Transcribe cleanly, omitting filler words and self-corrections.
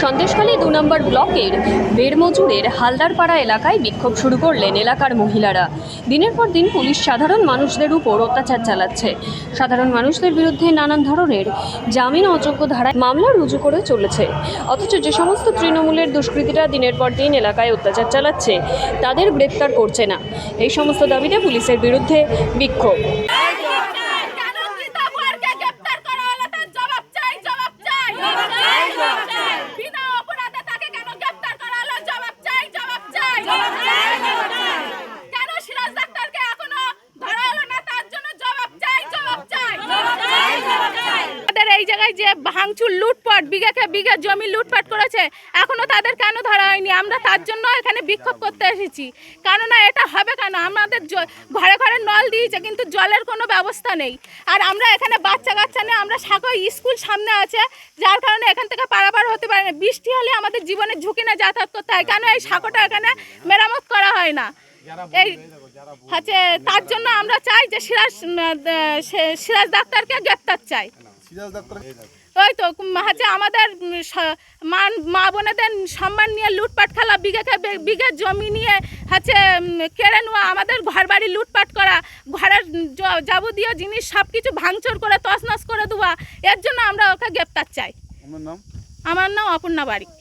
সন্দেশখালী ২ নম্বর ব্লকের বেড়মজুরের হালদারপাড়া এলাকায় বিক্ষোভ শুরু করলেন এলাকার মহিলারা। দিনের পর দিন পুলিশ সাধারণ মানুষদের উপর অত্যাচার চালাচ্ছে। সাধারণ মানুষদের বিরুদ্ধে নানান ধরনের জামিন অযোগ্য ধারায় মামলা রুজু করে চলেছে। অথচ যে সমস্ত তৃণমূলের দুষ্কৃতীরা দিনের পর দিন এলাকায় অত্যাচার চালাচ্ছে তাদের গ্রেপ্তার করছে না। এই সমস্ত দাবিতে পুলিশের বিরুদ্ধে বিক্ষোভ। এই জায়গায় যে ভাঙচুর লুটপাট বিঘাকে বিঘা জমি লুটপাট করেছে এখনো তাদের কেন ধরা হয়নি? আমরা তার জন্য এখানে বিক্ষোভ করতে এসেছি। কেননা এটা হবে কেন? আমাদের ঘরে ঘরে নল দিয়েছে কিন্তু জলের কোনো ব্যবস্থা নেই। আর আমরা এখানে বাচ্চা কাচ্চা নিয়ে আমরা সাঁকো স্কুল সামনে আছে, যার কারণে এখান থেকে পারাপার হতে পারে না। বৃষ্টি হলে আমাদের জীবনের ঝুঁকি নিয়ে যাতায়াত করতে হয়। কেন এই সাঁকোটা এখানে মেরামত করা হয় না? এই হচ্ছে তার জন্য আমরা চাই যে সিরাজ ডাক্তারকে গ্রেপ্তার চাই। ওই তো হচ্ছে আমাদের মা বোনেদের সম্মান নিয়ে লুটপাট খেলা, বিঘাকে বিঘা জমি নিয়ে হচ্ছে কেড়ে নেওয়া, আমাদের ঘর বাড়ি লুটপাট করা, ঘরের যাবতীয় জিনিস সব কিছু ভাঙচুর করে তছনছ করে দেওয়া, এর জন্য আমরা ওকে গ্রেপ্তার চাই। আমার নাম অপর্ণা বারিক।